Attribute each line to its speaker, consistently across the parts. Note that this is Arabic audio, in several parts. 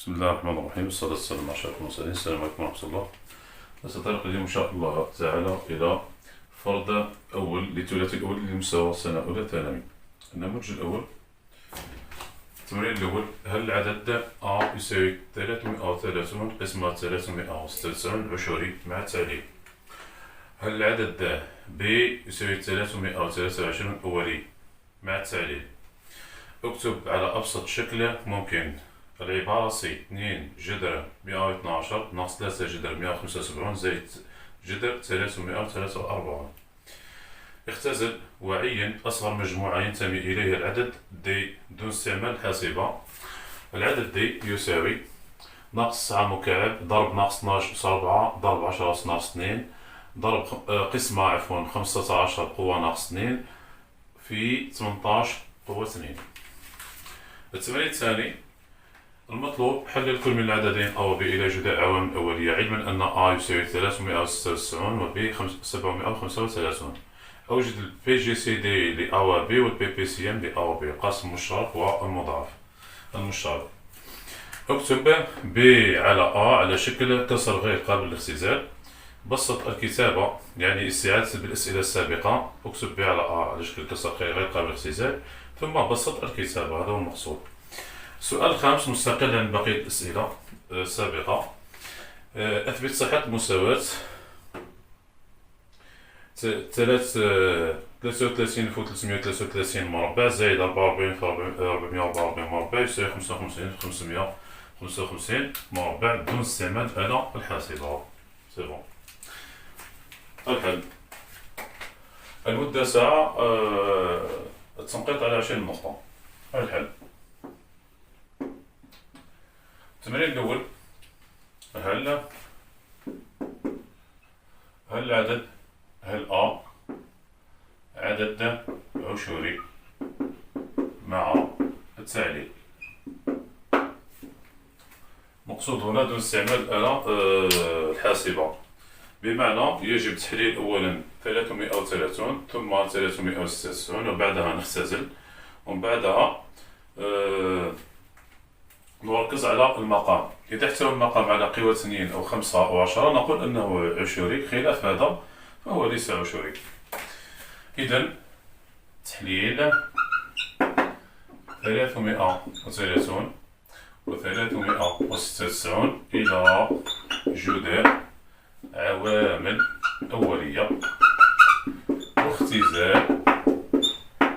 Speaker 1: بسم الله الرحمن الرحيم، والصلاة والسلام على أشرف المرسلين. السلام عليكم ورحمة الله. نتطرق اليوم إن شاء الله تعالى إلى فرض أول لثلاثي الأول لمستوى السنة الأولى ثانوي. النموذج الأول، التمرين الأول: هل العدد A يساوي 330 قسمة 396 عشري مع التالي؟ هل العدد B يساوي 323 أولي مع التالي؟ اكتب على أبسط شكل ممكن العبارة سي 2 جذر 112 ناقص 3 جذر 175 زائد جذر 343. اختزل وعين أصغر مجموعة ينتمي إليها العدد دي دون استعمال الحاسبة. العدد دي يساوي ناقص 9 مكعب ضرب ناقص 12 أس 4 ضرب 10 أس ناقص 2 ضرب قسمة 15 قوة ناقص 2 في 18 قوة 2. التمرين الثاني: المطلوب حل الكل من العددين A و B إلى جذور عوامل أولية، علما أن A يساوي 396 و B 735. أوجد ال PGCD ل A و B وال PPCM ل A و B. القاسم المشترك والمضاعف المشترك. اكتب B على A على شكل كسر غير قابل للاختزال. بسط الكتابة، يعني استعادة بالأسئلة السابقة. اكتب B على A على شكل كسر غير قابل للاختزال، ثم بسط الكتابة. هذا هو المقصود. السؤال الخامس مستقل عن بقية الأسئلة السابقة. أثبت صحة مساواة 33 في 333 مربع زائد 44 في 444 مربع يساوي 55 في 555 مربع بدون استعمال الآلة الحاسبة. سي بون. الحل: المدة ساعة، التنقيط على 20 نقطة. الحل: التمرين الأول: هل العدد A عدد عشري مع التالي؟ مقصود هنا دون استعمال الآلة الحاسبة، بمعنى يجب تحليل أولا 330 ثم 396 وبعدها نختزل، ومن بعدها نركز على المقام. إذا احتوى المقام على قوى 2 أو 5 أو 10 نقول أنه عشري، خلاف هذا فهو ليس عشري. إذن تحليل 330 و 396 إلى جذور عوامل أولية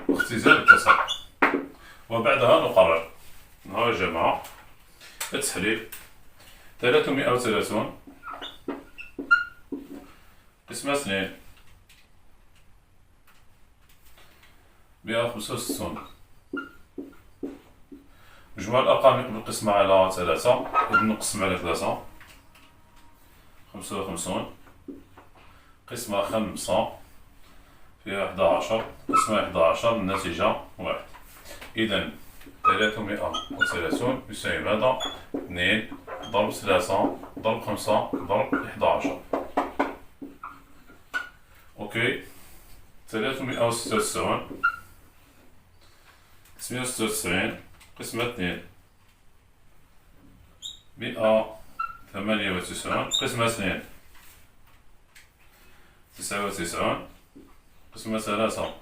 Speaker 1: واختزال الكسر، وبعدها نقرر. ها يا جماعة التحليل: 330 قسمة 2 165. مجموع الأرقام يقبل القسمة على 3، إذن نقسم على 3 55 قسمة 5 فيها 11 قسمة 11 النتيجة 1. إذن 330 يساوي ماذا؟ 2 ضرب 3 ضرب 5 ضرب 11. أوكي. 396 996 قسمة 2 198 قسمة 2 99 قسمة 3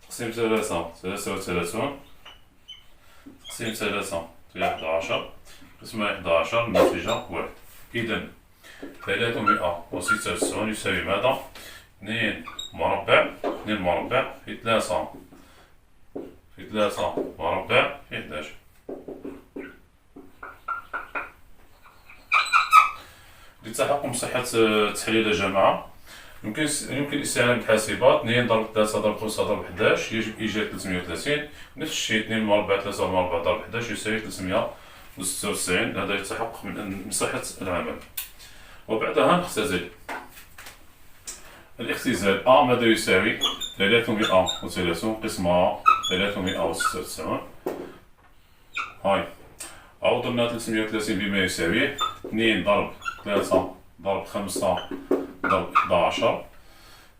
Speaker 1: تقسيم 3 33 تقسيم 3 فيها 11 قسمة 11 النتيجة 1. إذن 396 يساوي ماذا؟ 2 مربع 2 مربع في 3 مربع في 11. لتحقق صحة التحليل يا جماعة يمكن الاستعانة بالحاسبة. 2 ضرب 3 ضرب 5 ضرب 11 يجب إيجاد 330. نفس الشيء 2 مربع 3 مربع ضرب 11 يساوي 396. هذا يتحقق من صحة العمل. وبعدها نختزل. الاختزال A ماذا يساوي؟ 330 قسمة 396. هاي عوضنا 330 بما يساوي 2 ضرب 3 ضرب 5 ضرب 11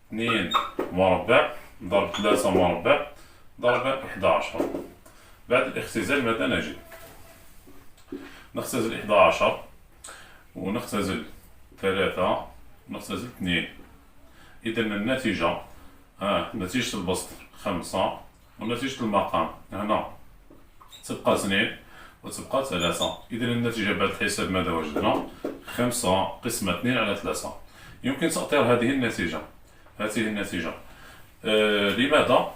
Speaker 1: 2 مربع ضرب 3 مربع ضرب 11. بعد الاختزال ماذا نجد؟ نختزل 11 ونختزل 3 ونختزل 2. إذا النتيجة نتيجة البسط 5 ونتيجة المقام هنا تبقى 2 وتبقى 3. إذا النتيجة بعد الحساب ماذا وجدنا؟ 5 قسمة 2 على 3. يمكن تأطير هذه النتيجة. لماذا؟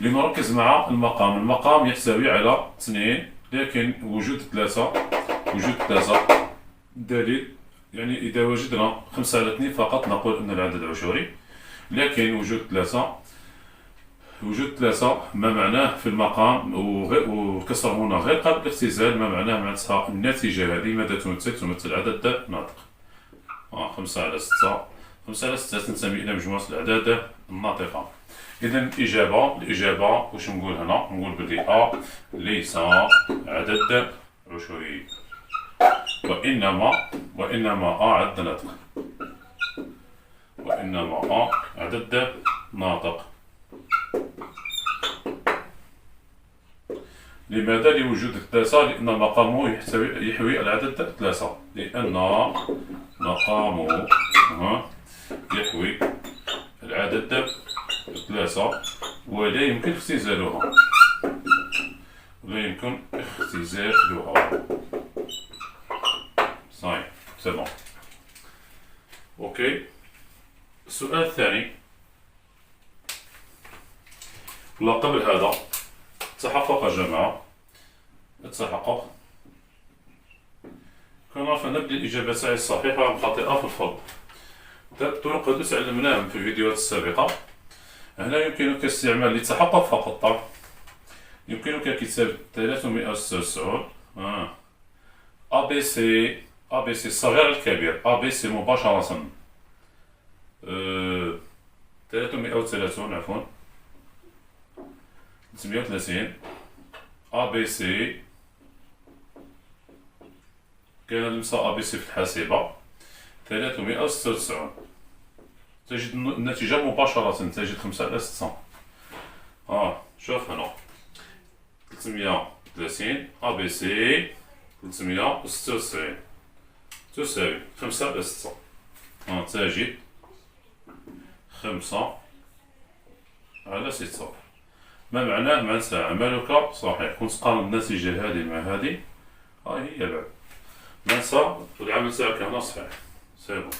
Speaker 1: لنركز مع المقام. المقام يحتوي على 2 لكن وجود 3 دليل، يعني إذا وجدنا 5 على 2 فقط نقول أن العدد عشري، لكن وجود 3 ما معناه في المقام والكسر هنا غير قابل للاختزال، ما معناه معناتها النتيجة هذه ماذا تمثل عدد ناطق. 5 على 6 تنتمي إلى مجموعة الأعداد الناطقة. إذا الإجابة واش نقول هنا؟ نقول بلي ليس عدد عشري، وإنما عدد ناطق، عدد ناطق. لماذا؟ لوجود 3، لأن مقامه يحوي العدد 3، لأن مقامه يحوي العدد 3 ولا يمكن اختزالها. صحيح، سي اوكي. السؤال الثاني، لا قبل هذا تحقق جماعة كنا فنبدأ الإجابة الصحيحة والخاطئة في الفرض. الطرق هذو تعلمناهم في الفيديوهات السابقة. هنا يمكنك استعمال للتحقق فقط. يمكنك كتابة 396 ABC الصغير الكبير، ABC مباشرة 330 عفوا 330 ABC. كان نمسى ABC في الحاسبة 396 تجد النتيجة مباشرة، تجد 5 على 6. شوف هنا 330 ABC 396 تساوي 5 على 6. تجد 5 على 6. ما معناه؟ معناتها عملك صحيح. كنت تقارن النتيجة هذه مع هذه، هي بعد معناتها العمل تاعك هنا صحيح. سي بون.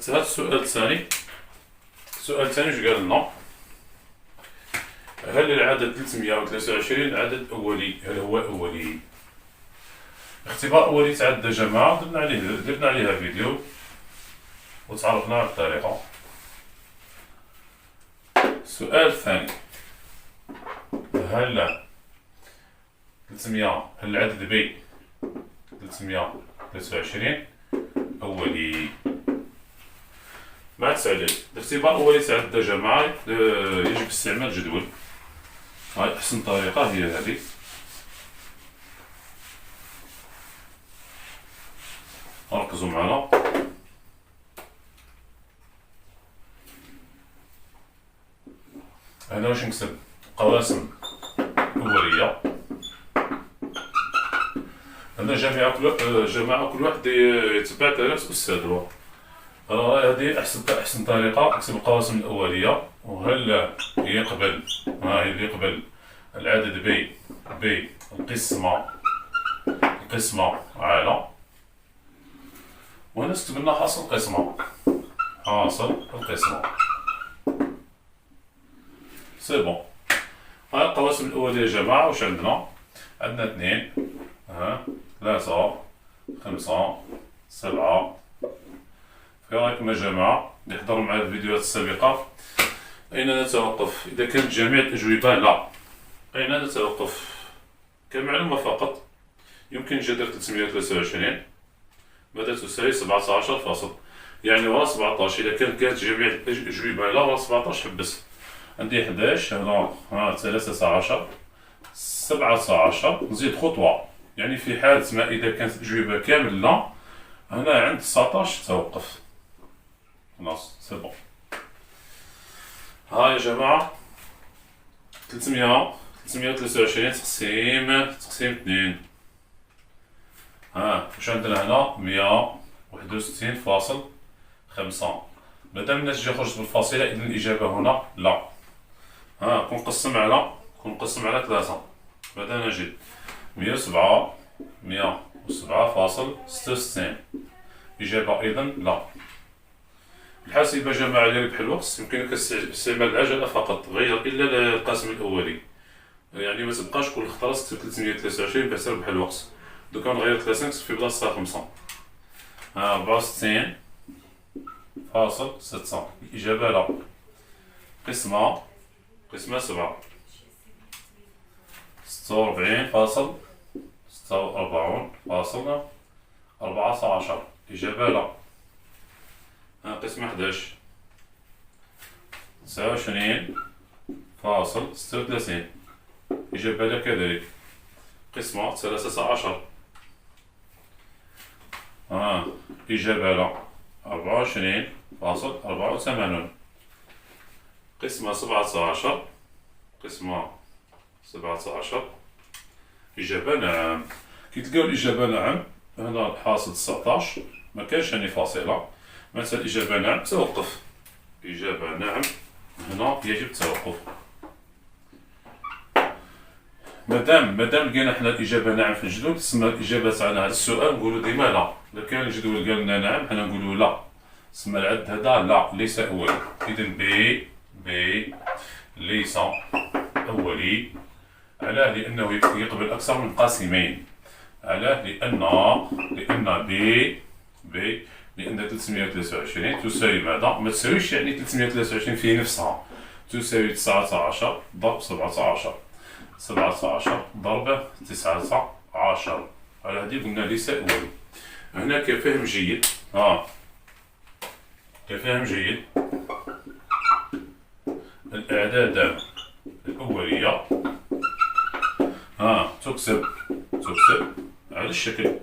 Speaker 1: هذا السؤال الثاني. السؤال الثاني واش قال لنا؟ هل العدد 323 عدد أولي؟ هل هو أولي؟ اختبار أولي تعدى جماعة درنا عليها فيديو وتعرفنا على الطريقة. السؤال الثاني، هل العدد ب 323 أولي؟ مع التعليل. الاختبار الأولي تعدى جماعة يجب استعمال جدول. أحسن طريقة هي هذه. ركزوا معنا. هنا واش نكتب؟ قواسم أولية. هنا جماعة كل واحد يتبع درس أستاذ. هذه أحسن طريقة. أكتب القواسم الأولية، وهل يقبل العدد ب القسمة على، وهنا نكتب لنا حاصل القسمة. سي بون. القواسم الأولية يا جماعة واش عندنا؟ 2 3 5 7. في رأيكم يا جماعة اللي حضروا معنا الفيديوهات السابقة؟ أين نتوقف؟ إذا كانت جميع الأجوبة لا، أين نتوقف؟ كمعلومة فقط، يمكن جذر 323 ماذا تساوي 17 فاصل، يعني ورا 17. إذا كانت جميع الأجوبة لا ورا 17 حبس. عندي 11 هنا 13 17 نزيد خطوة، يعني في حالة ما إذا كانت الأجوبة كامل لا، هنا عند 19 توقف. خلاص سي بون. يا جماعة 323 تقسيم 2. واش عندنا هنا؟ 161.5. مادام الناتج يخرج بالفاصلة إذن الإجابة هنا لا. كنقسم على 3. ماذا نجد؟ 107.66. إجابة إذن لا. الحاسبة جماعة لربح الوقت يمكنك استعمال العجلة فقط غير إلا القاسم الأولي، يعني ما تبقاش كل خطرة تكتب 323 بحيث ربح الوقت. دوكا نغير 3 في بلاصتها 5. 64.6. الإجابة لا. قسمة 7. 46.14. إجابة لا. قسمة 11. 29.36. إجابة لا كذلك. قسمة 13. إجابة لا. 24.84. قسمة 17. إجابة نعم. كي تلقاو الإجابة نعم هنا الحاصل 19 ما كانش يعني فاصلة، مثلا الإجابة نعم توقف. إجابة نعم هنا يجب التوقف. مادام لقينا حنا الإجابة نعم في الجدول تسمى الإجابة تاعنا هذا السؤال نقولو ديما لا. إذا كان الجدول قال لنا نعم حنا نقولو لا، تسمى العد هذا لا ليس أولي. إذن بي ليس أولي. علاه؟ لأنه يقبل أكثر من قاسمين. علاه؟ لأن بي لأن 323 تساوي ماذا؟ ما تساويش يعني 323 في نفسها، تساوي 19 ضرب 17. 17 ضرب 19. على هذه قلنا ليس أولي. هنا كفهم جيد. كفهم جيد. الأعداد الأولية تكسب على الشكل.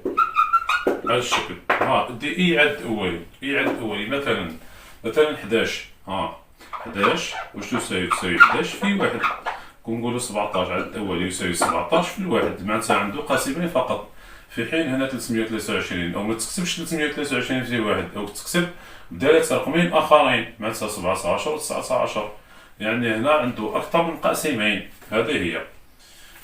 Speaker 1: دي اي عد أولي. مثلا 11. 11 واش تساوي 11 في 1. كنقولو 17 عدد أولي يساوي 17 في 1، معناتها عنده قاسمين فقط. في حين هنا 323 أو ما تكتبش 323 في 1 أو تكتب بدالة رقمين آخرين، معناتها 17 و 19، يعني هنا عنده أكثر من قاسمين. هذه هي.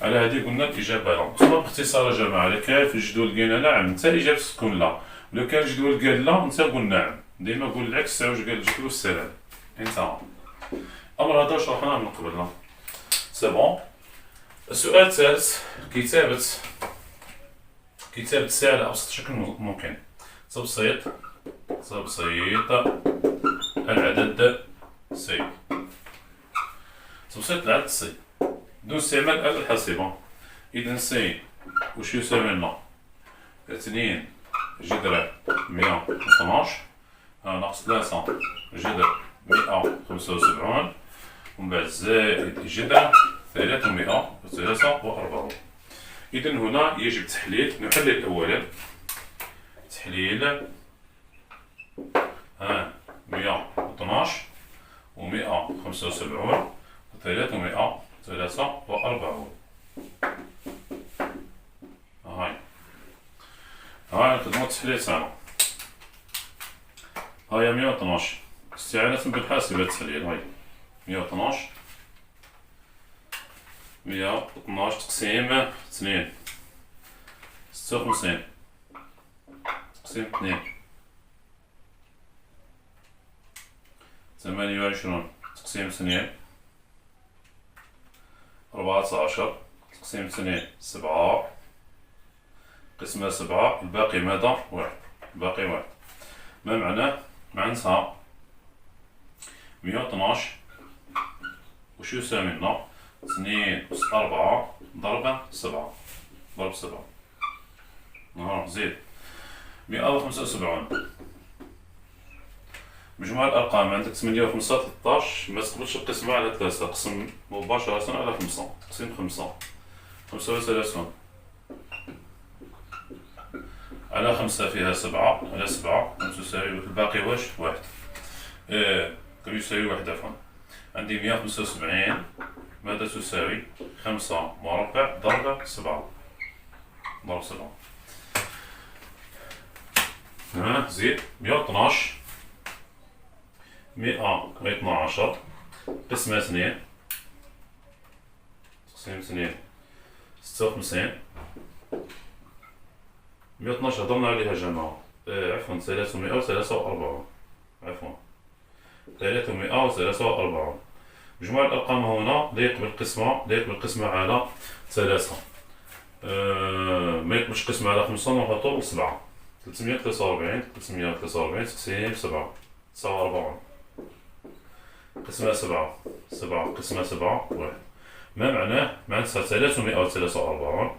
Speaker 1: على هذه قلنا الإجابة لا. ثم باختصار يا جماعة، إذا كان في الجدول قلنا نعم أنت إجابتك تكون لا، ولو كان الجدول قال لا أنت قول نعم. ديما قول العكس، واش قال الجدول والسلام. انتهى. الأمر هذا شرحناه من قبل. سي بون. السؤال الثالث كتابة الساعة على أبسط شكل ممكن. تبسيط العدد سي. تبسيط العدد سي بدون استعمال الآلة الحاسبة. إذن سي واش يساوي لنا؟ 2 جذر 112 ناقص 3 جذر 175 ومن بعد زائد جذر 343. إذن هنا يجب تحليل. نحلل أولا. تحليل 112 و 175 و 343. هاي نخدمو التحليل تاعنا. هاي 112 استعانة بالحاسبة التحليل. هاي 112 تقسيم 2 56 تقسيم 2 28 تقسيم 2 14 تقسيم 2 7 قسمة 7. الباقي ماذا؟ 1. الباقي 1. ما معناه؟ معناتها 112 وش يساوي لنا؟ 2 أس 4 ضرب 7 زيد 175. مجموع الأرقام عندك 8 و 5 13. ما تقبلش القسمة على 3، قسم مباشرة على 5. تقسيم 5 35 على 5 فيها 7 على 7 تساوي الباقي واش؟ 1. يساوي 1 عفوا. عندي 175 ماذا تساوي 5 مربع ضرب 7 ضرب 7. زيد 112 112 قسمة 2 تقسيم 2 56. 112 هضرنا عليها جماعة، عفوا 343 عفوا 343. مجموع الأرقام هنا لا يقبل قسمة على 3، ما يقبلش قسمة على 5. نحطو ل 7. 343 تقسيم 7 49. قسمة 7 قسمة 7 1. ما معناه؟ معناتها 343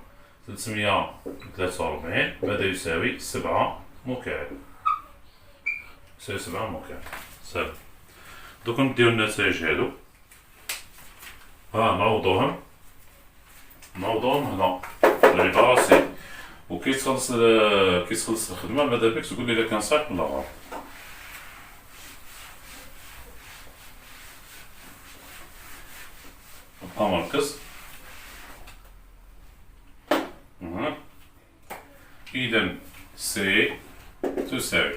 Speaker 1: 343 ماذا يساوي 7 مكعب. يساوي 7 مكعب. سهل. دوك نديو النتائج هادو، نعوضوهم هنا العبارة سي. وكي تخلص الخدمة ماذا بيك تقول لي إلا كان صحيح ولا غلط. بقى مركز. إذا سي تساوي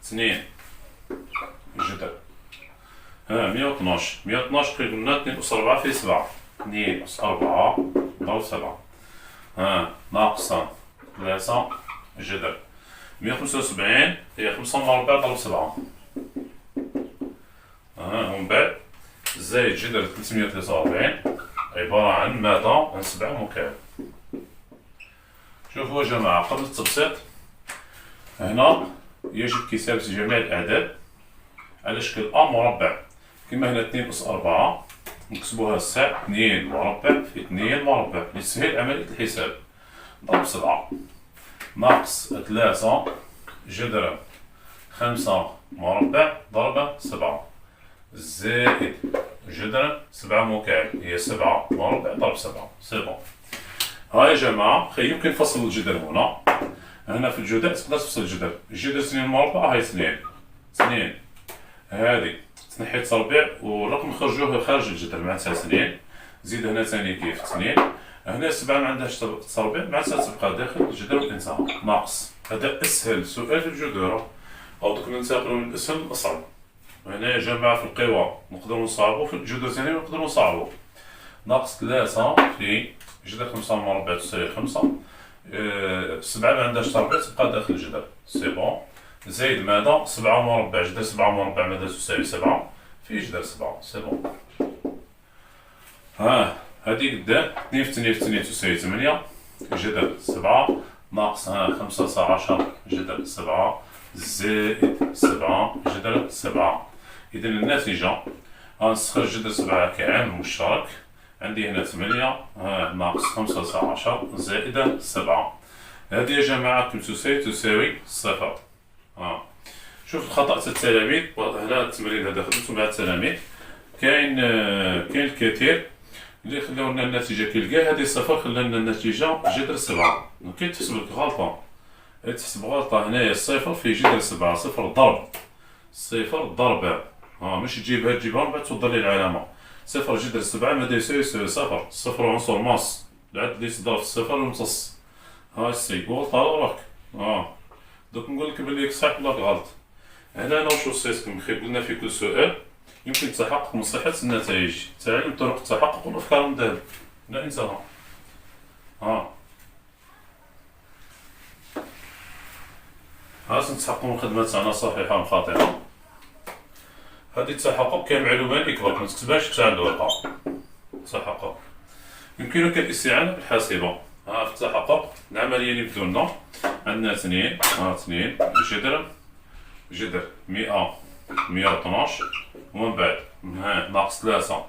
Speaker 1: 2 جذر 112 كي قلنا 2 أس 4 في 7 2 أس 4 ضرب 7 ناقصة 3 جذر 175 هي 5 مربع ضرب 7 ومن بعد زائد جذر 343 عبارة عن ماذا؟ عن 7 مكعب. شوفوا يا جماعة قبل التبسيط هنا يجب كتابة جميع الأعداد على شكل أ مربع. كما هنا 2 أس 4 نكتبوها هسه 2 مربع في 2 مربع لتسهيل عملية الحساب. ضرب 7 ناقص 3 جذر 5 مربع ضرب 7 زائد جذر 7 مكعب هي 7 مربع ضرب 7. سي بون. ها يا جماعة يمكن فصل الجذر هنا في الجذر تقدر تفصل الجذر. الجذر 2 مربع هاي 2 هذه تنحي تربيع والرقم نخرجوه خارج الجذر معناتها 2 زيد هنا ثاني كيف 2 هنا 7 ما عندهاش تربيع معناتها تبقى داخل الجذر والانتهاء ناقص. هذا اسهل سؤال في الجذور او دوك ننتقلوا من الاسهل للاصعب. هنا يا جماعة في القوى نقدروا نصعبوا، في الجذور ثاني نقدروا نصعبوا. ناقص 3 في جذر 5 مربع تساوي 5 7 ما عندهاش تربيع تبقى داخل الجذر. سي بون. زايد ماذا؟ 7 مربع جذر 7 مربع ماذا تساوي 7 في جذر 7. سي بون. هذه قدام 2 في 2 في 2 تساوي 8 جذر 7 ناقص 15 جذر 7 زائد 7 جذر 7. إذا الناتجة غنستخرج جذر 7 كعامل مشترك. عندي هنا 8 ناقص 15 زائد 7. هذه يا جماعة كم تساوي 0. شوف الخطأ تاع التلاميذ هنا التمرين هذا خدمته مع التلاميذ. كاين الكثير اللي خلاو لنا النتيجة كي لقى هذه 0 خلا لنا النتيجة جذر 7. كي تحسب لك غلطة تحسب غلطة هنايا 0 في جذر 7 0 ضرب 0 ضرب ماشي تجيبها من بعد توضر لي العلامة. 0 جذر 7 ماذا يساوي 0 0 عنصر ماس العدد اللي تضرب في الصفر ويمتص. السي غلطة راك دوك نقول لك بلي صحيح ولا غلط. هنا أنا واش وصيتكم خير قلنا في كل سؤال يمكن التحقق من صحة النتائج. تعلم طرق التحقق والأفكار الذهب. لا انتهى. نتحققوا من الخدمة تاعنا صحيحة أم خاطئة. هذه التحقق كاين معلومة اللي كبر ما تكتبهاش تاع الورقة. تحقق يمكنك الاستعانة بالحاسبة. في التحقق العملية اللي نبداو لنا عندنا 2 جذر 112 ومن بعد ناقص 3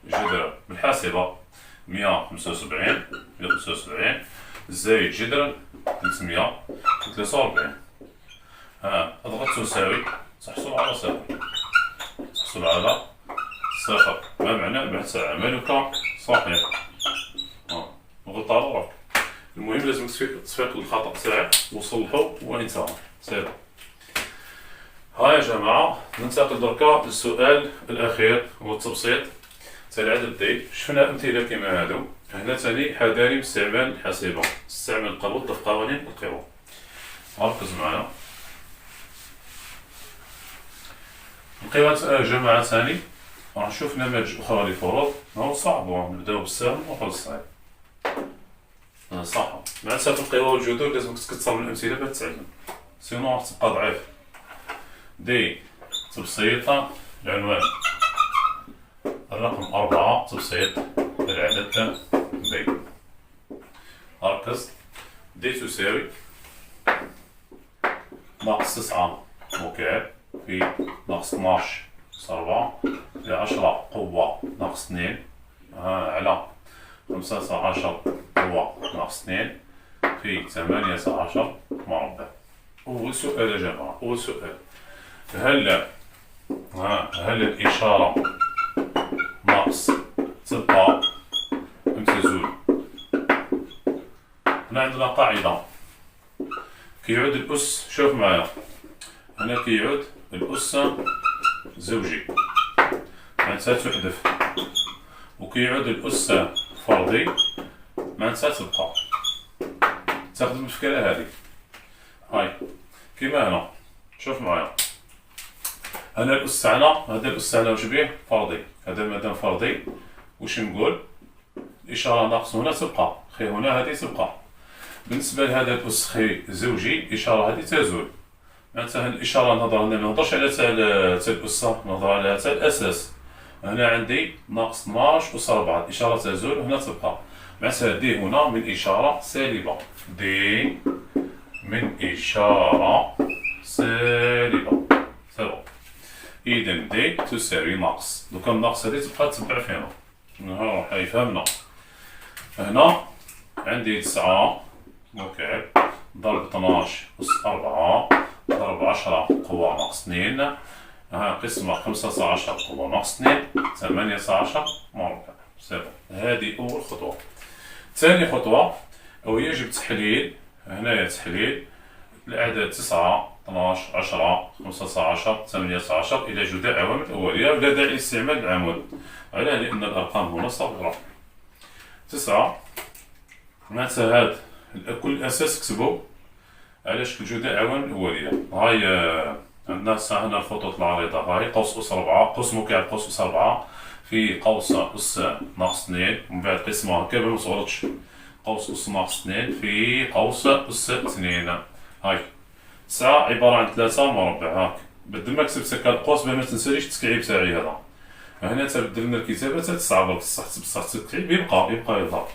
Speaker 1: جذر بالحاسبة 175 زائد جذر 343. اضغط تساوي تحصل على 0. تحصل على 0 ما معناه بحث عملك صحيح. غلط على راك. المهم لازم تصفيق الخطأ تاعك وصلحه وانتهى. سير. يا جماعة ننتقل دركا للسؤال الأخير هو التبسيط. تا العدد دي شفنا أمثلة كيما هادو. هنا تاني حذاري من استعمال الحاسبة، استعمل القبض في قوانين القوى. ركز معايا. القوى جماعة ثاني راح نشوف نماذج أخرى لفروض. هو صعب، نبداو بالسهل ونروحو للصعيب. صح، مع سالفة القوى والجذور لازمك تكثر من الأمثلة باش تتعلم، سينو راح تبقى ضعيف. دي تبسيط العنوان، الرقم 4 تبسيط العدد دي. ركز. دي تساوي ناقص 9 مكعب في ناقص 12 ناقص 4 في 10 قوة ناقص 2 على 15 قوة ناقص 2 في 18 مربع. أول سؤال يا جماعة، أول سؤال، هل الإشارة ناقص تبقى أم تزول؟ هنا عندنا قاعدة كيعود الأس، شوف معايا، هنا كيعود الأس زوجي معناتها تحذف، وكيعود الأس فردي معناتها تبقى. تاخدم الفكرة هذه. هاي كيما هنا، شوف معايا، هنا الأس تاعنا، هذا الأس تاعنا واش بيه؟ فردي. هذا مادام فردي واش نقول؟ الإشارة ناقص هنا تبقى، خي هنا هذه تبقى. بالنسبة لهذا الأس خي زوجي، الإشارة هذه تزول. معناتها الإشارة نهضر هنا، منهضرش على تاع الأس، نهضر على تاع الأساس. هنا عندي ناقص 12 أس 4، الإشارة تزول هنا تبقى. معناتها دي هنا من إشارة سالبة، دي من إشارة سالبة. سبب إذا دي تساوي ناقص، دوكا الناقص هذه تبقى تتبع فينا. ها هاي فهمنا. هنا عندي 9 مكعب ضرب 12 أس 4 ضرب 10 قوة ناقص 2 قسمة 15 قوة ناقص 2 18 مربع. سبب هذه أول خطوة. ثاني خطوة أو يجب تحليل، هنايا تحليل الأعداد 9 12 10 15 18 إلى جداء عوامل أولية بلا داعي لاستعمال العمود. علاه؟ لأن الأرقام هنا صغيرة. 9 معناتها هاد كل أساس كتبو على شكل جداء عوامل أولية. هاي عندنا هنا الخطوط العريضة، هاي قوس أس 4 قوس مكعب قوس أس 4 في قوس أس ناقص 2 ومن بعد قسمة هكا باش مصغرتش، قوس أس ناقص 2 في قوس أس 2. هاي 9 عبارة عن 3 مربع. هاك بدل ما كتبت هكا القوس باش ما تنساليش التكعيب تاعي هذا. هنا تبدلنا الكتابة تا 9 بصح التكعيب يبقى يظهر.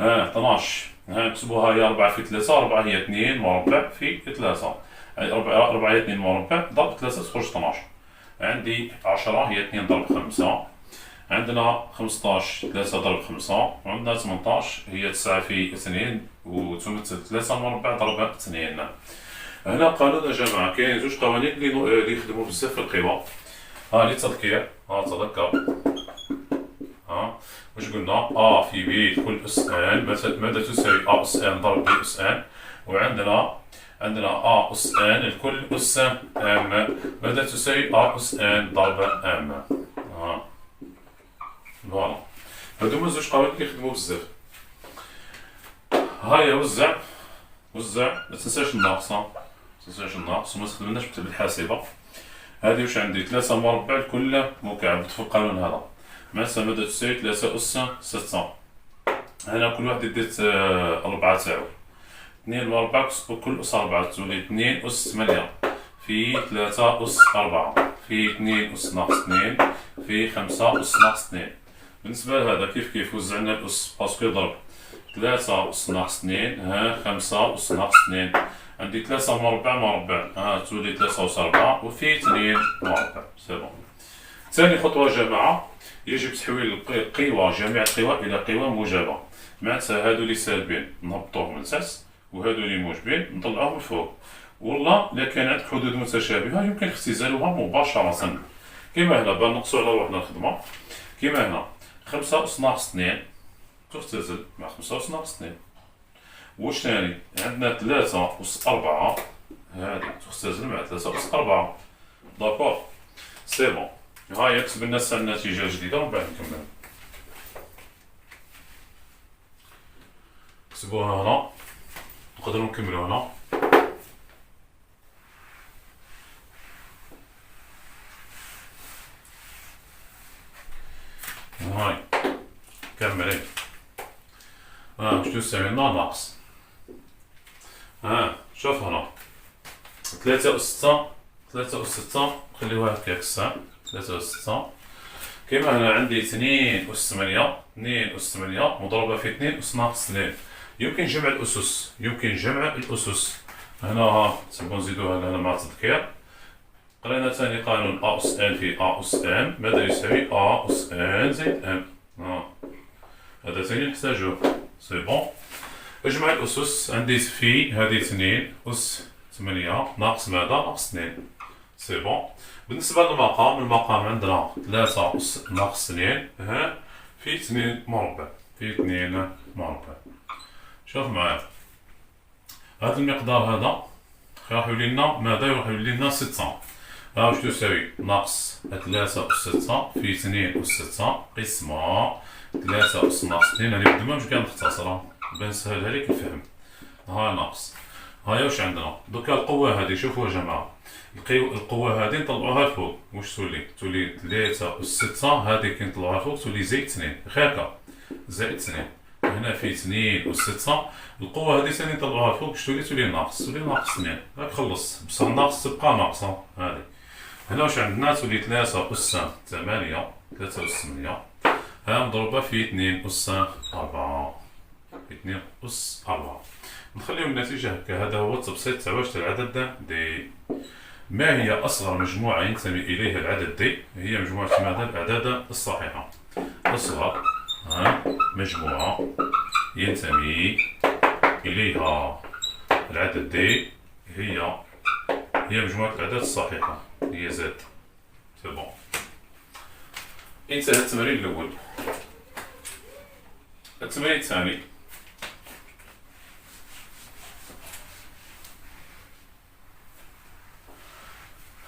Speaker 1: 12 نكتبوها هي 4 في 3، 4 هي 2 مربع في 3، 4 هي 2 مربع ضرب 3 تخرج 12. عندي 10 هي 2 ضرب 5، عندنا 15 3 ضرب 5، وعندنا 18 هي 9 في 2 وتمثل 3 مربع ضرب 2. هنا قانون يا جماعة، كاين زوج قوانين اللي يخدموا بزاف في القوى. للتذكير، تذكر، واش قلنا؟ في بي كل أس ان ماذا تساوي أ أس ان ضرب بي أس ان، وعندنا أ أس ان الكل أس ام ماذا تساوي أ أس ان ضرب ام. فوالا هادوما زوج قوانين اللي يخدموا بزاف. هاي وزع ما تنساش الناقص، وما تخدمناش بالحاسبة. هادي واش عندي؟ 3 مربع لكل مكعب في القانون هذا، معناتها ماذا تساوي 3 أس 6. هنا كل واحد ديت 4 تاعو، 2 مربع كل أس 4 تولي 2 أس 8 في 3 أس 4 في 2 أس ناقص 2 في 5 أس ناقص 2. بالنسبة لهذا كيف وزعنا الأس باسكو ضرب 3 أس ناقص 2 5 أس ناقص 2. عندي 3 مربع تولي 3 أس 4 وفي 2 مربع. سي بون. ثاني خطوة يا جماعة، يجب تحويل القوى جميع القوى إلى قوى موجبة. معناتها هادو اللي سالبين نهبطوهم للأساس، وهادو اللي موجبين نطلعوهم الفوق. والله إلا كان عندك حدود متشابهة يمكن اختزالها مباشرة. كيما هنا باه نقصو على روحنا الخدمة، كيما هنا 5 أس ناقص 2 تختزل مع 5 أس ناقص 2. واش ثاني؟ عندنا 3 أس 4 هادي تختزل مع 3 أس 4. داكور؟ سي بون. هاهي كتب لنا النتيجة الجديدة ومن بعد نكمل. نكتبوها هنا، نقدرو نكملو هنا. هاي كملي. واش تساوي لنا ناقص. شوف هنا 3 أس 6، 3 أس 6 نخليوها هكاك الساعة. 3 أس 6 كيما هنا عندي 2 أس 8، 2 أس 8 مضروبة في 2 أس ناقص 2. يمكن جمع الأسس، يمكن جمع الأسس. هنا ها سنبغيو نزيدوها هنا مع التذكير. قرينا ثاني قانون أ أس إن في أ أس إن، ماذا يساوي أ أس إن زائد إن. هذا ثاني نحتاجوه، سي بون. اجمع الأسس، عندي في هذه 2 أس 8 ناقص ماذا؟ ناقص 2، سي بون. بالنسبة للمقام، المقام عندنا 3 أس ناقص 2 في 2 مربع، في 2 مربع. شوف معايا هذا المقدار هذا راح يولي لنا ماذا؟ راح يولي لنا 600. واش تساوي؟ ناقص 3 أس 6 في 2 أس 6 قسمة 3 أس ناقص 2. هذه بدون ما نمشي كنختصرها باه نسهلها لك الفهم. ها ناقص، هاي واش عندنا دوكا القوة هذه. شوفوا يا جماعة، القوة هذه نطلعوها الفوق، واش تولي؟ تولي 3 أس 6، هذه كي نطلعوها الفوق تولي زائد 2، هكا زائد 2. هنا في 2 أس 6، القوة هذه ثاني نطلعوها الفوق، واش تولي؟ تولي ناقص، تولي ناقص 2. راك خلص، بصح الناقص تبقى ناقصة هذه. هنا واش عندنا؟ تولي 3 أس 8، 3 أس 8 مضروبة في 2 أس 4، في 2 أس 4. نخليو النتيجة هكا. هذا هو التبسيط تاع واش تاع العدد دي. ما هي أصغر مجموعة ينتمي إليها العدد دي؟ هي مجموعة ماذا؟ الأعداد الصحيحة. أصغر مجموعة ينتمي إليها العدد دي هي مجموعة الأعداد الصحيحة، هي زد. سي بون. انتهى التمرين الأول. التمرين الثاني،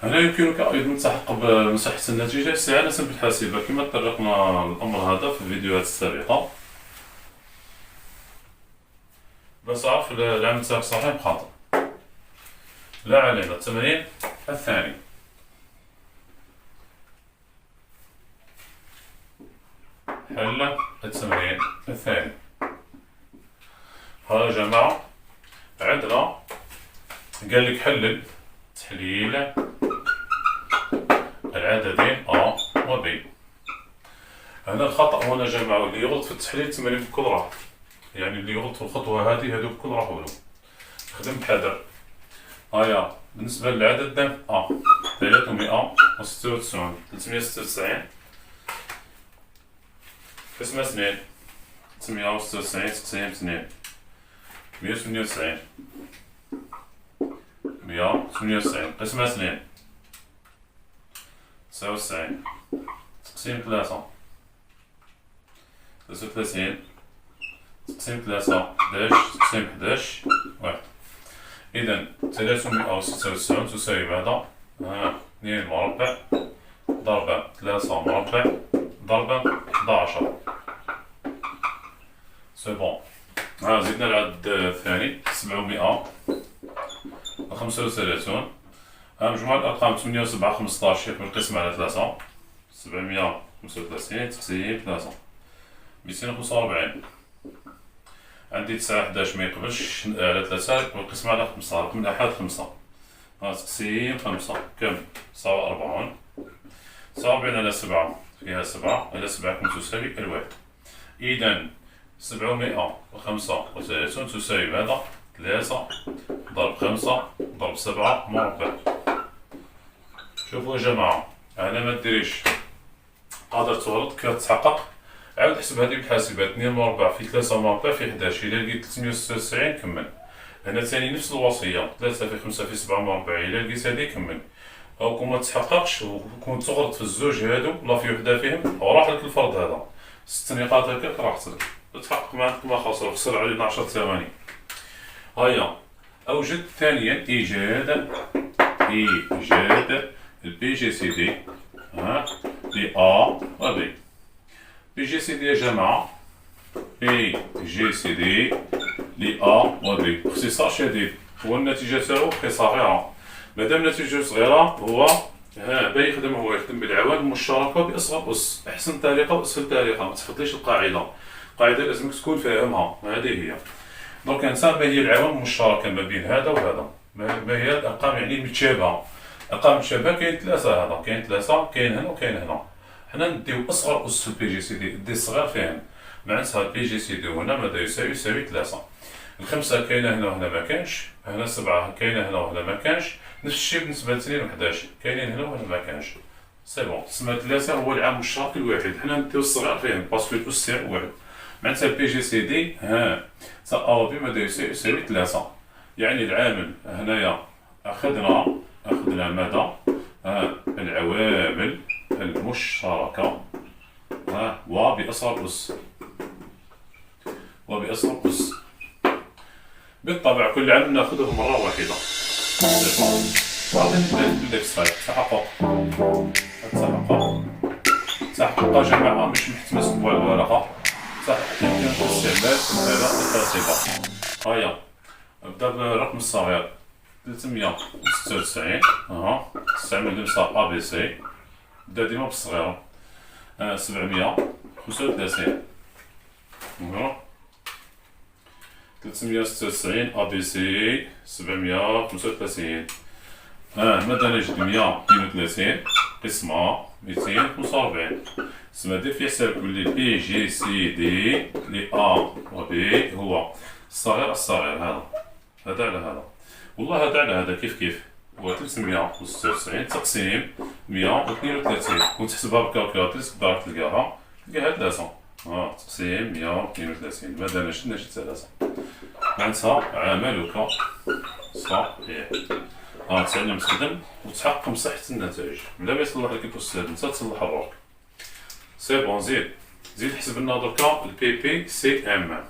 Speaker 1: هنا يمكنك أيضا التحق بمساحة النتيجة استعانة بالحاسبة كما تطرقنا للأمر هذا في الفيديوهات السابقة. بس أعرف العمل تاعك صحيح خاطئ. لا علينا. التمرين الثاني، حل التمرين الثاني. ها يا جماعة عندنا قال لك حلل تحليل العددين أ و ب. هنا الخطأ هنا يا جماعة اللي يغلط في التحليل التمرين بكل راحة، يعني اللي يغلط في الخطوة هذه بكل راحة ولو خدم بحذر. هيا بالنسبة للعدد ده أ 396 396 قسمة 2 396 تقسيم 2 198 198 قسمة 2 99 تقسيم 3 33 تقسيم 3 11 تقسيم 11 1. إذا 396 تساوي ماذا؟ 2 مربع ضرب 3 مربع ضرب 11. سي بون. زدنا العدد الثاني 735. مجموع الأرقام 8 و 7 15 يكمل القسم على 3. 735 تقسيم 3 245. عندي 9 11 ما يقبلش على 3 والقسم على 5. رقم الأحاد 5. تقسيم 5 كم؟ 49. 49 على 7 فيها 7 على 7 كم تساوي الواحد. إذا 735 تساوي ماذا؟ 3 ضرب 5 ضرب 7 مربع. شوفوا يا جماعة، أنا ما ديريش قادر تغلط كتحقق. عاود حسب هذه بالحاسبة. 2 مربع في 3 مربع في 11. إلا لقيت 396 كمل. هنا ثاني نفس الوصية 3 في 5 في 7 مربع. إلا لقيت هذه كمل. أو كون ما تحققش وكون تغلط في الزوج هادو ولا في وحدة فيهم وراح لك الفرض هذا 6 نقاط هكاك راح تحقق معك ما خسر. خسر علينا 10 ثواني. هيا أوجد ثانيا إيجاد البي جي سي دي ل أ و ب. بي جي سي دي يا جماعة، بي جي سي دي ل A و B. باختصار شديد هو النتيجة تاعو بقي صغيرة. مادام نتيجة صغيرة هو هو يخدم بالعوامل المشتركة بأصغر أس. أحسن طريقة وأسهل طريقة، ما تخطيش القاعدة. القاعدة لازمك تكون فاهمها، هذه هي. دونك إنسان ما هي العوامل المشتركة ما بين هذا وهذا؟ ما هي الأرقام يعني المتشابهة؟ الأرقام المتشابهة كاين ثلاثة، هذا كاين ثلاثة، كاين هنا وكاين هنا. حنا نديو أصغر أس في البي جي سي دي، دي الصغير فيهم. معناتها البي جي سي دي هنا ماذا يساوي؟ يساوي ثلاثة. الخمسة كاينة هنا وهنا ما كانش، هنا سبعة كاينة هنا وهنا ما كانش، نفس الشيء بالنسبة لاثنين وحداش كاينين هنا وهنا ما كانش. سي بون، تسمى ثلاثة هو العامل المشترك الواحد، حنا نديو الصغير فيهم باسكو الأس تاعو واحد. معناتها البي جي سي دي تا أ و بي ماذا يساوي ثلاثة. يعني العامل هنايا أخذنا ماذا؟ العوامل المشتركة وبأصغر أس. بالطبع كل عام ناخذه مرة واحدة. غادي نبدا بالاكسراي. تحقق جماعة مش محتمس بالورقة. تحقق يمكن استعمال الآلة الحاسبة. هيا نبدا بالرقم الصغير 396. استعمل المسار أ بي سي. نبدا ديما بالصغيرة. 735. 396 أ بي سي 735. ماذا نجد؟ 132 قسمة 245. تسمى دير في حساب كل بي جي سي دي ل أ و بي هو الصغير هذا على هذا، والله هذا على هذا كيف هو 396 تقسيم 132. كنت تحسبها بالكالكولاتور تقدر تلقاها 3. تقسيم 132. ماذا نجد 3. معناتها عملك صحيح. تعلم تخدم وتحقق صحة النتائج بلا ما يصلح لك الأستاذ، انت تصلح روحك. سي بون، زيد حسب لنا دركا البي بي سي ام.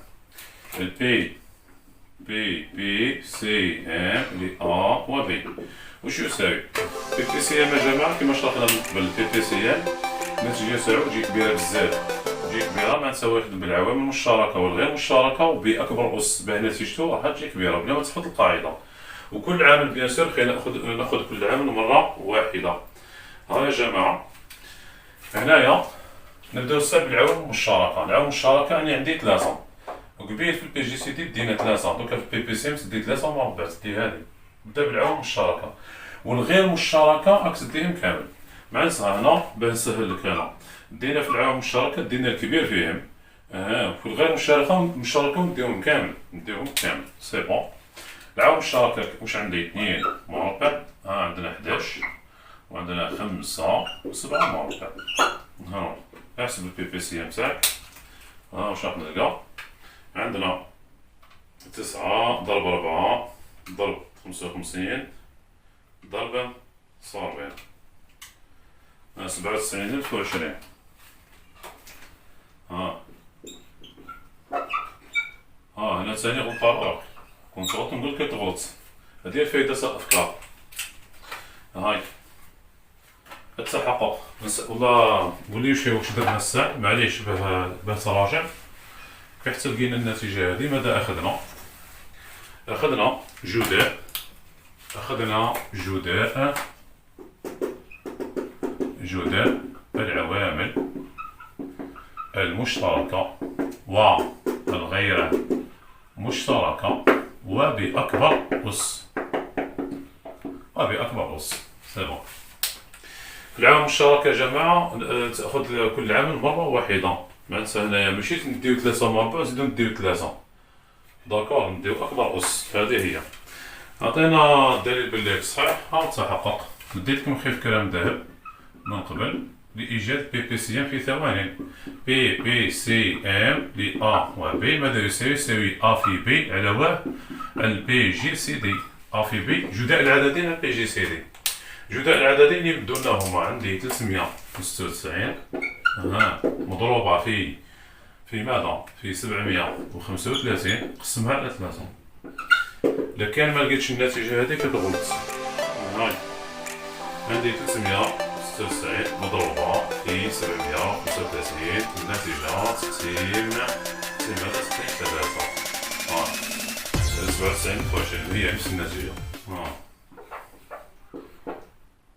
Speaker 1: البي بي سي ام ل أ و بي واش يساوي؟ بي بي سي ام يا جماعة كيما شرحنا من قبل. البي بي سي ام النتيجة تاعو تجي كبيرة بزاف، معناتها هو يخدم بالعوامل المشتركة والغير مشتركة وبأكبر أس، باه نتيجته راح تجي كبيرة بلا ما تحفظ القاعدة. وكل عامل بيان سور خلينا ناخذ كل عامل مرة واحدة. يا جماعة هنايا نبداو بالعوامل المشتركة. العوامل المشتركة أنا عندي 3، وقبيل في البي جي سي دي دينا 3، دوكا في البي بي سي تدي 3 مربع تدي هذه. نبدا بالعوامل المشتركة والغير مشتركة راك تديهم كامل. معناتها هنا باه نسهل لك، هنا دينا في العوامل المشتركة دينا الكبير فيهم، في الغير مشتركة نديوهم كامل. سي بون. العوامل المشتركة واش عندي؟ 2 مربع، عندنا 11 وعندنا 5 و7 مربع. احسب البي بي سي ام تاعك. واش راح نلقى؟ عندنا 9 ضرب 4 ضرب 55 ضرب 49. 97 23. هنا ثاني غلطة أخرى، كنت غلط نقول لك تغلط. هذه الفايدة تاع الأفكار. هاي التحقق والله قولي واش درنا الساعة، معليش باه تراجع. كي حتى لقينا النتيجة هذه ماذا أخذنا؟ أخذنا جداء العوامل المشتركة والغير مشتركة وبأكبر أس. سي بون. في العوامل المشتركة يا جماعة تأخذ كل عامل مرة واحدة. معناتها هنايا ماشي نديو 3 مربع نزيدو نديو 3، داكور، نديو أكبر أس. هذه هي. عطينا دليل باللي صحيح. تحقق. نديتكم خير كلام ذهب من قبل لإيجاد بي بي سي ام في ثواني. بي بي سي ام ل أ و بي ماذا يساوي؟ أ في بي على البي جي سي دي. أ في بي جداء العددين البي جي سي دي. جداء العددين اللي بدونا هما عندي 396 مضروبة في ماذا؟ في 735 قسمها على 3. لكان ما لقيتش النتيجة هذيك كتغلط. هاي عندي 396 مضروبة في 735 النتيجة تقسيم 3. 97,020 هي نفس النتيجة.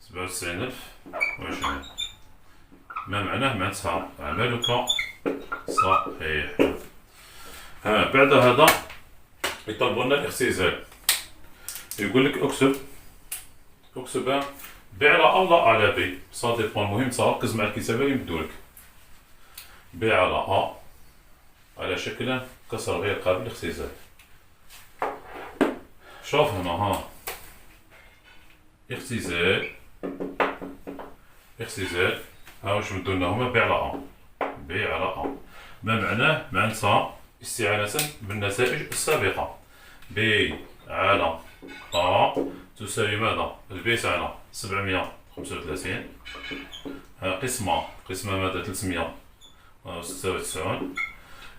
Speaker 1: 97,020 ما معناه؟ معناتها عملك صحيح. بعد هذا يطلبوا لنا الاختزال. يقول لك اكتب ب على أ لا على ب، صا ديبون. المهم تركز مع الكتابة اللي يمدولك. ب على أ على شكل كسر غير قابل للاختزال. شوف هنا اختزال ها واش مدو لنا هما ب على أ. ما معناه؟ معناتها استعانة بالنتائج السابقة. ب على أ تساوي ماذا؟ البي تاعنا 735 قسمة ماذا؟ 396.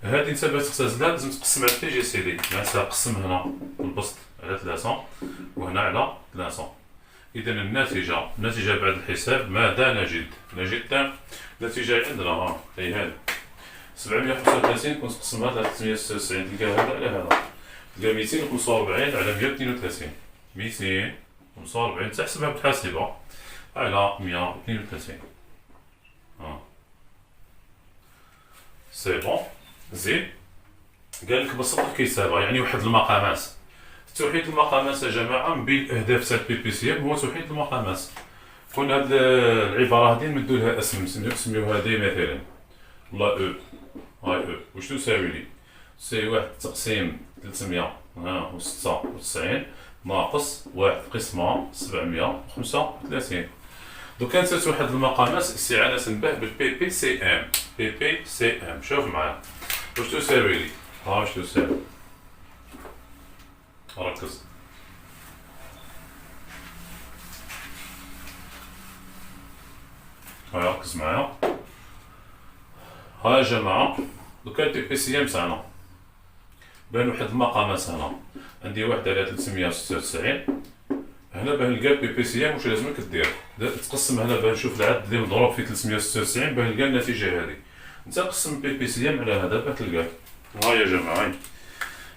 Speaker 1: هادي انت باش تختزلها لازم تقسم على بي جي سي دي، معناتها قسم هنا البسط على 3 وهنا على 3. إذا النتيجة بعد الحساب ماذا نجد؟ النتيجة عندنا هي هذه 735 كنت تقسمها على 396 تلقى هذا على هذا، تلقى 245 على 132. 245 تحسبها بالحاسبة على 132. سي بون. زيد قال لك بسط الكتابة، يعني وحد المقامات. توحيد المقامات يا جماعة من بين الأهداف تاع البي بي سي ام هو توحيد المقامات. كون هاد العبارة هادي نمدو لها اسم، نسميوها دي مثلا لا او. هاي او واش تساوي لي؟ تساوي 1 تقسيم 396 ناقص 1 قسمة 735. دوكا انت توحد المقامات استعانة به بالبي بي سي ام. شوف معايا واش تساوي لي. واش تساوي، ركز. ركز معايا. يا جماعة دوكا البي بي سي ام تاعنا بان واحد المقامات هنا. عندي 1 على 396. هنا باه نلقى البي بي سي ام واش لازمك دير؟ تقسم هنا باه نشوف العدد اللي مضروب في 396 باه نلقى النتيجة هذه. انت قسم البي بي سي ام على هذا باه تلقاه. يا جماعة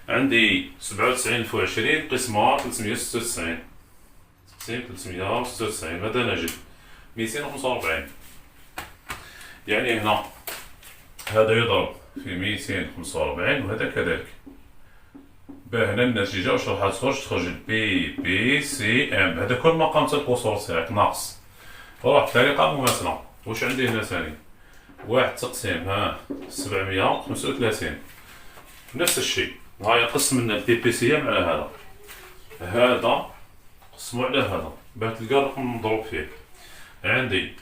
Speaker 1: عندي 97,020 قسمة 396 تقسيم 396 ماذا نجد؟ 245. يعني هنا هذا يضرب في 245 وهذا كذلك. هنا النتيجة واش راح تخرج البي بي سي ام. هذا كل مقام تاع القصور تاعك ناقص. وراح بطريقة مماثلة. واش عندي هنا ثاني؟ 1 تقسيم 735 نفس الشيء. هاي قسم لنا البي بي سي ام على هذا قسمو على هذا باه تلقى الرقم مضروب فيه. عندي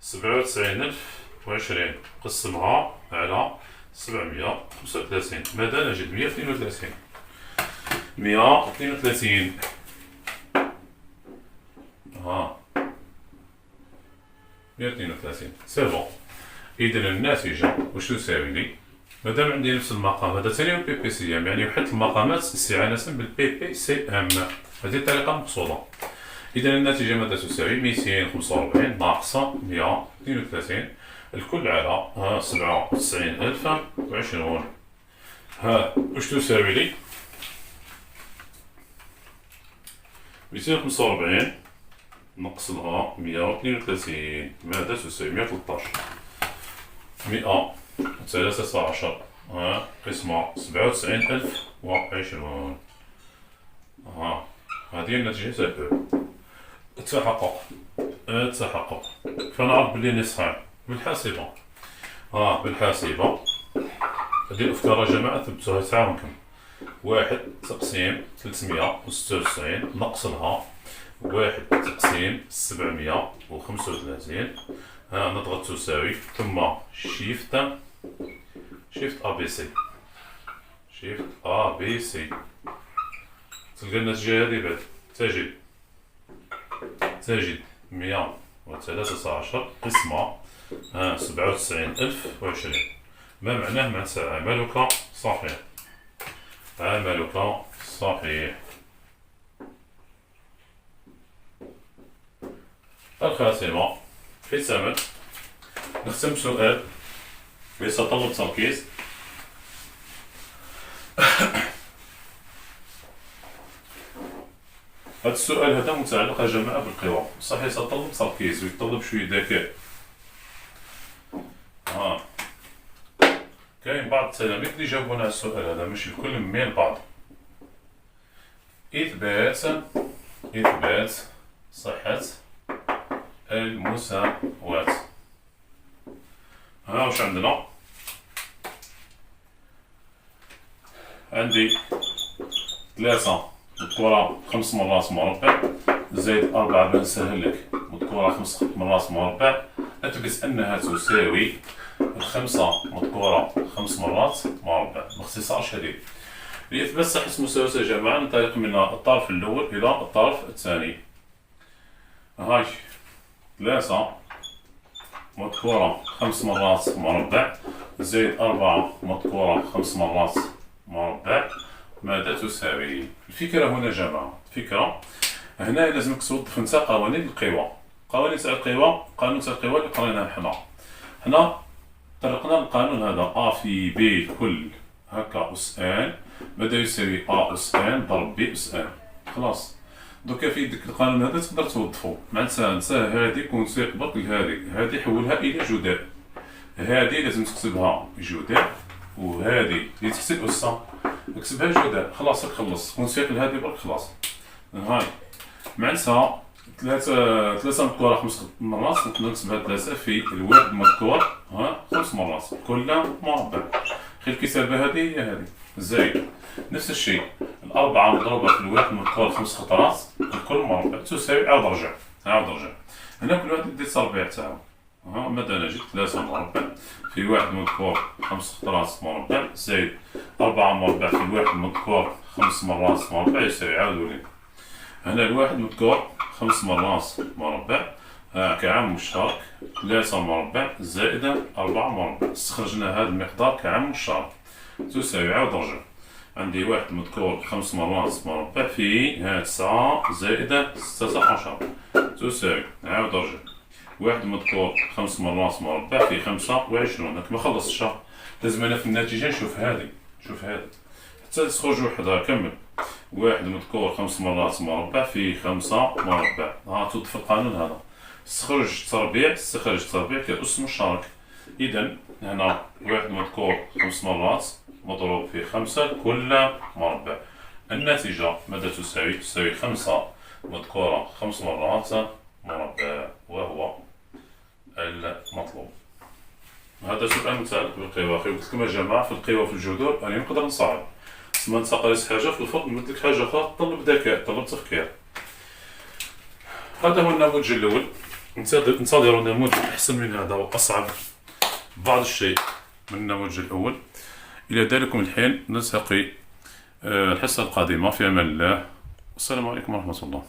Speaker 1: 97,020 قسمها على 735 ماذا نجد؟ 132. 132 132 سي بون. إذا الناتجة واش تساوي لي؟ مادام عندي نفس المقام هذا ثاني البي بي سي ام، يعني وحدت المقامات استعانة بالبي بي سي ام. هذه الطريقة مقصودة. إذا النتيجة ماذا تساوي؟ 245 ناقصة 132 الكل على 97,020. واش تساوي لي؟ 245 نقص لها 132 ماذا تساوي؟ 113. 113 قسمة 97,020. هذه النتيجة تاع التحقق. فنعرف بلي نصحى بالحاسبة. بالحاسبة هذه الأفكار يا جماعة ثبتوها تعاونكم. 1 تقسيم 396 نقص لها 1 تقسيم 735 نضغط تساوي ثم شيفت ا بي سي. تلقى النتيجة هذه بعد تجد 113 قسمة 97,020. ما معناه؟ معناتها عملك صحيح. الخاتمة ختاما نختم سؤال يتطلب التركيز. هذا السؤال هذا متعلق يا جماعة بالقوى، صحيح يتطلب تركيز ويتطلب شوية ذكاء. كاين بعض التلاميذ اللي جاوبونا على السؤال هذا، ماشي الكل مي البعض. إثبات صحة المساواة. واش عندنا؟ عندي 3 مذكورة 5 مرات مربع زائد 4 بنسهل لك مذكورة 5 مرات مربع، أثبت أنها تساوي 5 مذكورة 5 مرات مربع باختصار شديد. لإثبات صحة المساواة يا جماعة ننطلق من الطرف الأول إلى الطرف الثاني. هاي 3 مذكورة 5 مرات مربع زائد 4 مذكورة 5 مرات مربع ماذا تساوي؟ الفكرة هنا يا جماعة، الفكرة هنا لازمك توظف انت قوانين القوى. قوانين تاع القوى، قانون تاع القوى اللي قريناه حنا طرقنا القانون هذا أ في ب كل هكا أس ان ماذا يساوي أ أس ان ضرب ب أس ان. خلاص دوكا في ديك القانون هذا تقدر توظفو. معناتها انت هادي كنت قبل هادي حولها إلى جداء، هادي لازم تكتبها جداء وهادي اللي تحت الأسة اكتبها جداء. خلاص خلص كنت فيق لهادي برك خلاص. هاي معناتها 3 مذكورة 5 مرات نقدر نكتبها 3 في الواحد مذكور 5 مرات كل مربع. خير الكتابة هذه هي هذه زائد نفس الشيء 4 مضروبة في الواحد مذكور 5 خطرات كل مربع تساوي عاود رجع. هنا كل واحد يدير التربيع تاعو. ماذا نجد 3 مربع في واحد مذكور 5 خطرات مربع زائد 4 مربع في الواحد مذكور 5 مرات مربع يساوي عاودوا لي. هنا الواحد مذكور 5 مرات مربع كعامل مشترك 3 مربع زائد 4 مربع، استخرجنا هذا المقدار كعامل مشترك تساوي عاود رجع. عندي واحد مذكور 5 مرات مربع في 9 زائد 16 تساوي عاود رجع. واحد مذكور 5 مرات مربع في 25. هاك ما خلصتش، لازم انا في النتيجة نشوف هذه حتى تخرج وحدها كمل. واحد مذكور 5 مرات مربع في 5 مربع. توظف القانون هذا، استخرج تربيع كأس مشترك. إذا هنا واحد مذكور 5 مرات مضروب في 5 كل مربع. النتيجة ماذا تساوي؟ تساوي 5 مذكورة 5 مرات مربع، وهو المطلوب. هذا سؤال متعلق بالقوى. قلت لكم يا جماعة في القوى في الجذور أنا نقدر نصعب. تسمى انت قريت حاجة في الفضل نمد لك حاجة أخرى تطلب ذكاء تطلب تفكير. هذا هو النموذج الأول. انتظروا نموذج أحسن من هذا وأصعب بعض الشيء من النموذج الأول. إلى ذلكم الحين نلتقي الحصة القادمة في أمان الله. والسلام عليكم ورحمة الله.